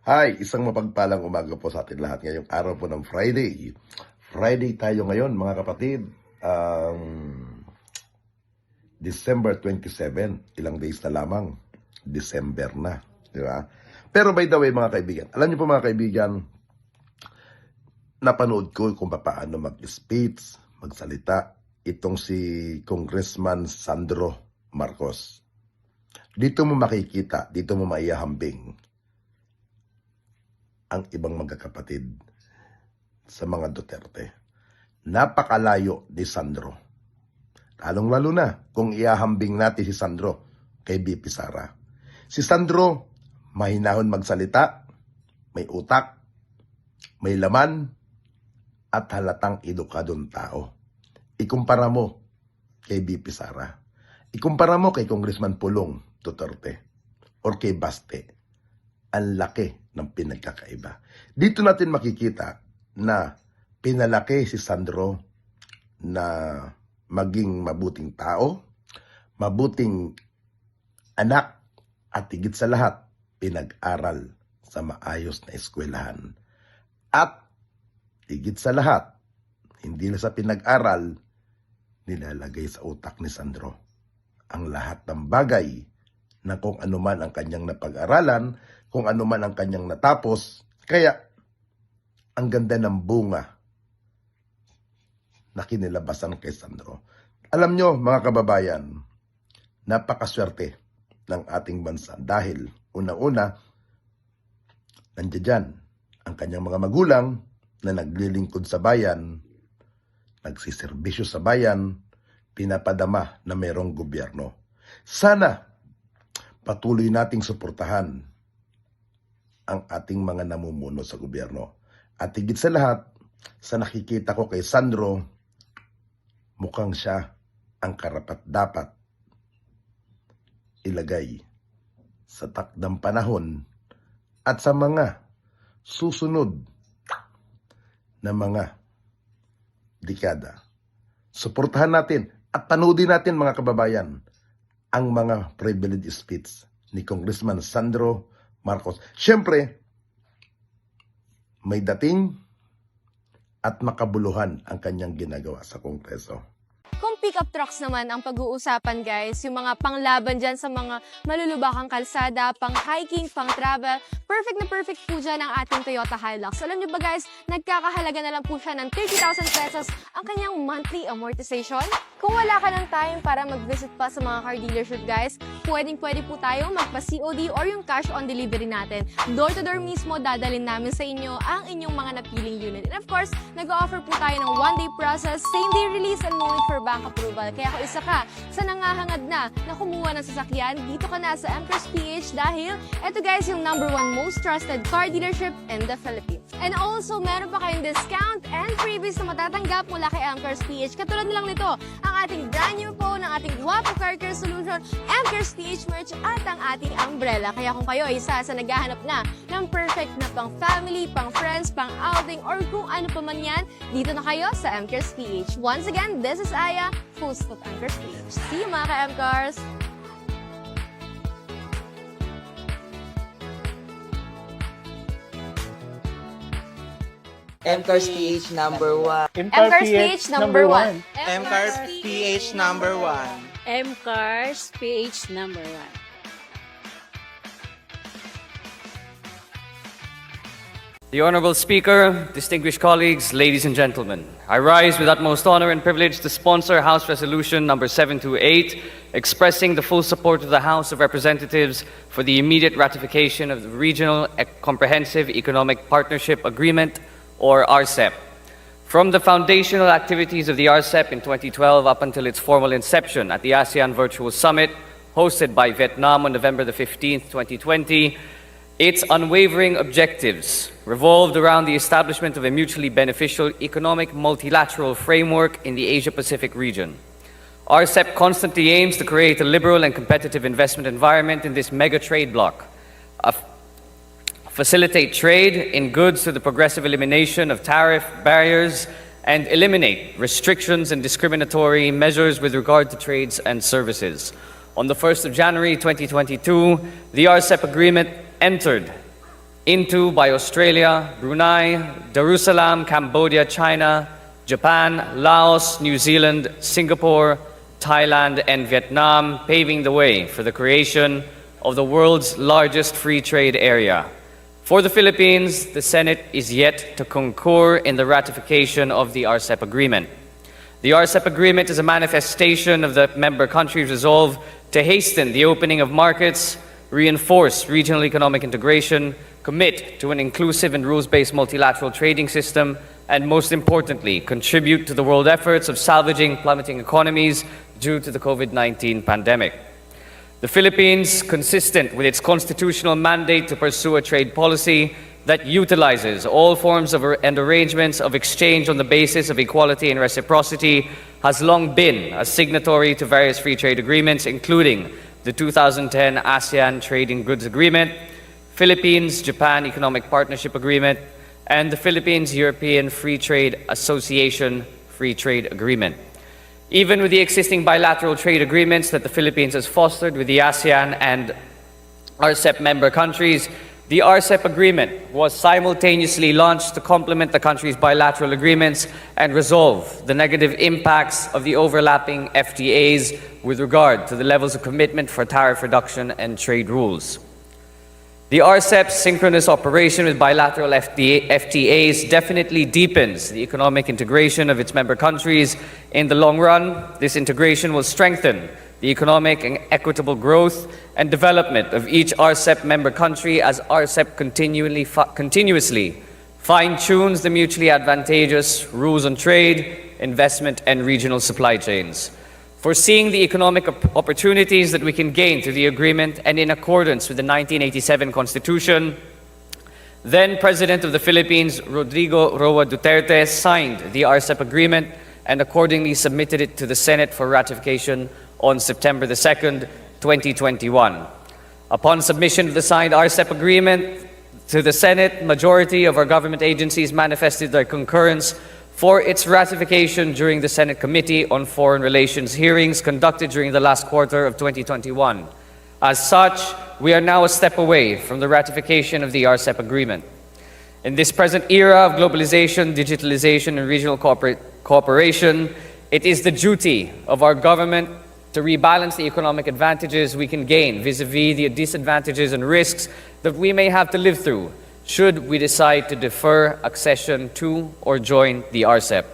Hi, isang mapagpalang umaga po sa atin lahat ngayong araw po ng Friday. Friday tayo ngayon mga kapatid. December 27, ilang days na lamang. December na, di ba? Pero by the way mga kaibigan, alam niyo po mga kaibigan, napanood ko kung paano mag-speech, magsalita, itong si Congressman Zandro Marcos. Dito mo makikita, dito mo maiyahambing ang ibang magkakapatid sa mga Duterte. Napakalayo ni Zandro. Lalong-lalo na kung iahambing natin si Zandro kay BP Sara. Si Zandro, mahinahon magsalita, may utak, may laman, at halatang edukadong tao. Ikumpara mo kay BP Sara. Ikumpara mo kay Congressman Pulong Duterte or kay Baste. Ang laki ng pinagkakaiba. Dito natin makikita na pinalaki si Zandro na maging mabuting tao, mabuting anak, at higit sa lahat, pinag-aral sa maayos na eskwelahan. At higit sa lahat, hindi na sa pinag-aral, nilalagay sa utak ni Zandro ang lahat ng bagay na kung ano man ang kanyang napag-aralan, kung ano man ang kanyang natapos. Kaya, ang ganda ng bunga na kinilabasan kay Zandro. Alam nyo, mga kababayan, napakaswerte ng ating bansa dahil una-una, nandiyan dyan ang kanyang mga magulang na naglilingkod sa bayan, nagsiservisyo sa bayan, pinapadama na mayroong gobyerno. Sana patuloy nating suportahan ang ating mga namumuno sa gobyerno. At higit sa lahat, sa nakikita ko kay Zandro, mukhang siya ang karapat-dapat ilagay sa takdang panahon at sa mga susunod na mga dekada. Suportahan natin at panoodin natin mga kababayan ang mga privilege speech ni Congressman Zandro Marcos. Siyempre, may dating at makabuluhan ang kanyang ginagawa sa Kongreso. Kung pick-up trucks naman ang pag-uusapan guys, yung mga panglaban dyan sa mga malulubakang kalsada, pang-hiking, pang-travel, perfect na perfect po dyan ang ating Toyota Hilux. Alam nyo ba guys, nagkakahalaga na lang po siya ng 30,000 pesos ang kanyang monthly amortization. Kung wala ka ng time para mag-visit pa sa mga car dealership guys, pwede po tayo magpa-COD or yung cash on delivery natin. Door-to-door mismo dadalhin namin sa inyo ang inyong mga napiling unit. And of course, nag-offer po tayo ng one-day process, same-day release, and no need for bank approval. Kaya kung isa ka sa nangahangad na kumuha ng sasakyan, dito ka na sa Empress PH dahil ito guys yung #1 most trusted car dealership in the Philippines. And also, meron pa kayong discount and freebies na matatanggap mula kay Empress PH. Katulad na lang nito, ang ating brand new po ng ating Guwapo Car Care Solution, Empress PH merch at ang ating umbrella. Kaya kung kayo ay isa sa naghahanap na ng perfect na pang family, pang friends, pang outing, or kung ano pa man yan, dito na kayo sa Empress PH. Once again, this is Aya, host of Empress PH. See you mga ka-Emcars! MCARS PH #1. Emcars PH #1. MCARS PH #1. MCARS PH #1. The Honorable Speaker, distinguished colleagues, ladies and gentlemen, I rise with utmost honor and privilege to sponsor House Resolution number 728, expressing the full support of the House of Representatives for the immediate ratification of the Regional Comprehensive Economic Partnership Agreement, or RCEP. From the foundational activities of the RCEP in 2012 up until its formal inception at the ASEAN Virtual Summit, hosted by Vietnam on November the 15th, 2020, its unwavering objectives revolved around the establishment of a mutually beneficial economic multilateral framework in the Asia-Pacific region. RCEP constantly aims to create a liberal and competitive investment environment in this mega trade bloc, facilitate trade in goods through the progressive elimination of tariff barriers, and eliminate restrictions and discriminatory measures with regard to trades and services. On the 1st of January 2022, the RCEP agreement entered into by Australia, Brunei, Darussalam, Cambodia, China, Japan, Laos, New Zealand, Singapore, Thailand, and Vietnam, paving the way for the creation of the world's largest free trade area. For the Philippines, the Senate is yet to concur in the ratification of the RCEP agreement. The RCEP agreement is a manifestation of the member countries' resolve to hasten the opening of markets, reinforce regional economic integration, commit to an inclusive and rules-based multilateral trading system, and most importantly, contribute to the world efforts of salvaging plummeting economies due to the COVID-19 pandemic. The Philippines, consistent with its constitutional mandate to pursue a trade policy that utilizes all forms of and arrangements of exchange on the basis of equality and reciprocity, has long been a signatory to various free trade agreements, including the 2010 ASEAN Trade in Goods Agreement, Philippines-Japan Economic Partnership Agreement, and the Philippines-European Free Trade Association Free Trade Agreement. Even with the existing bilateral trade agreements that the Philippines has fostered with the ASEAN and RCEP member countries, the RCEP agreement was simultaneously launched to complement the country's bilateral agreements and resolve the negative impacts of the overlapping FTAs with regard to the levels of commitment for tariff reduction and trade rules. The RCEP's synchronous operation with bilateral FTAs definitely deepens the economic integration of its member countries. In the long run, this integration will strengthen the economic and equitable growth and development of each RCEP member country as RCEP continuously fine-tunes the mutually advantageous rules on trade, investment, and regional supply chains. Foreseeing the economic opportunities that we can gain through the agreement and in accordance with the 1987 Constitution, then President of the Philippines, Rodrigo Roa Duterte, signed the RCEP agreement and accordingly submitted it to the Senate for ratification on September the 2nd, 2021. Upon submission of the signed RCEP agreement to the Senate, majority of our government agencies manifested their concurrence for its ratification during the Senate Committee on Foreign Relations hearings conducted during the last quarter of 2021. As such, we are now a step away from the ratification of the RCEP agreement. In this present era of globalization, digitalization, and regional cooperation, it is the duty of our government to rebalance the economic advantages we can gain vis-a-vis the disadvantages and risks that we may have to live through should we decide to defer accession to or join the RCEP.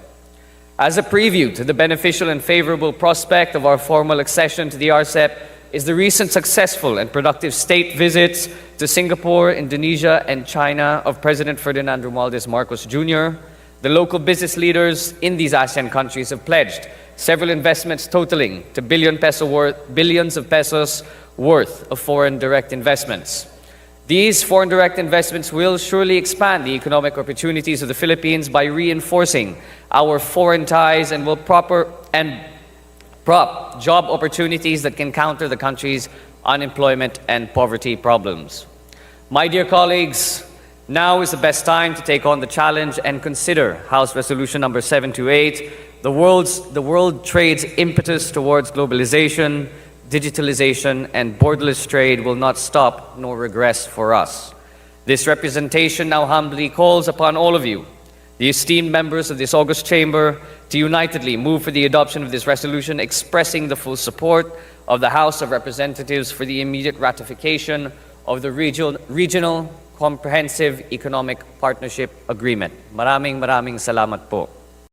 As a preview to the beneficial and favorable prospect of our formal accession to the RCEP is the recent successful and productive state visits to Singapore, Indonesia, and China of President Ferdinand Romualdez Marcos Jr. The local business leaders in these ASEAN countries have pledged several investments totaling to billions of pesos worth of foreign direct investments. These foreign direct investments will surely expand the economic opportunities of the Philippines by reinforcing our foreign ties and will prop job opportunities that can counter the country's unemployment and poverty problems. My dear colleagues, now is the best time to take on the challenge and consider House Resolution number 728, the world trade's impetus towards globalization, digitalization, and borderless trade will not stop nor regress for us. This representation now humbly calls upon all of you, the esteemed members of this august chamber, to unitedly move for the adoption of this resolution expressing the full support of the House of Representatives for the immediate ratification of the Regional Comprehensive Economic Partnership Agreement. Maraming salamat po.